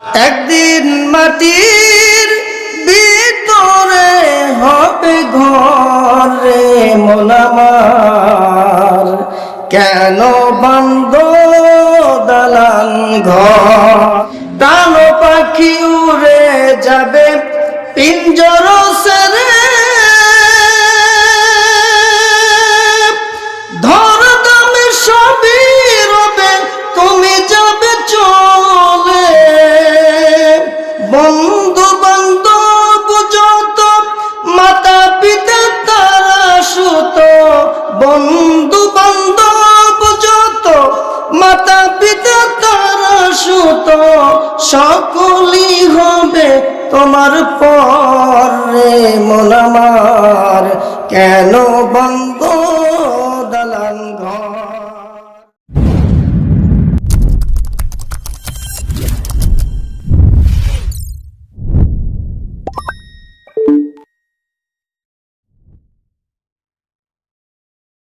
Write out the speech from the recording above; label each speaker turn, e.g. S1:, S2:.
S1: একদিন মাটির ভিতরে হবে ঘর রে মন আমার, কেন বান্ধ দালান ঘর? কালো পাখি উড়ে যাবে পিঞ্জর সেরে, ধর দামে সবই রবে তুমি যাবে চলে। বন্ধু বান্ধব যত মাতা পিতা তারা সুত, বন্ধু বান্ধব যত মাতা পিতা তারা সুত, সকলই হবে তোমার পর রে মন আমার, কেন বন্ধ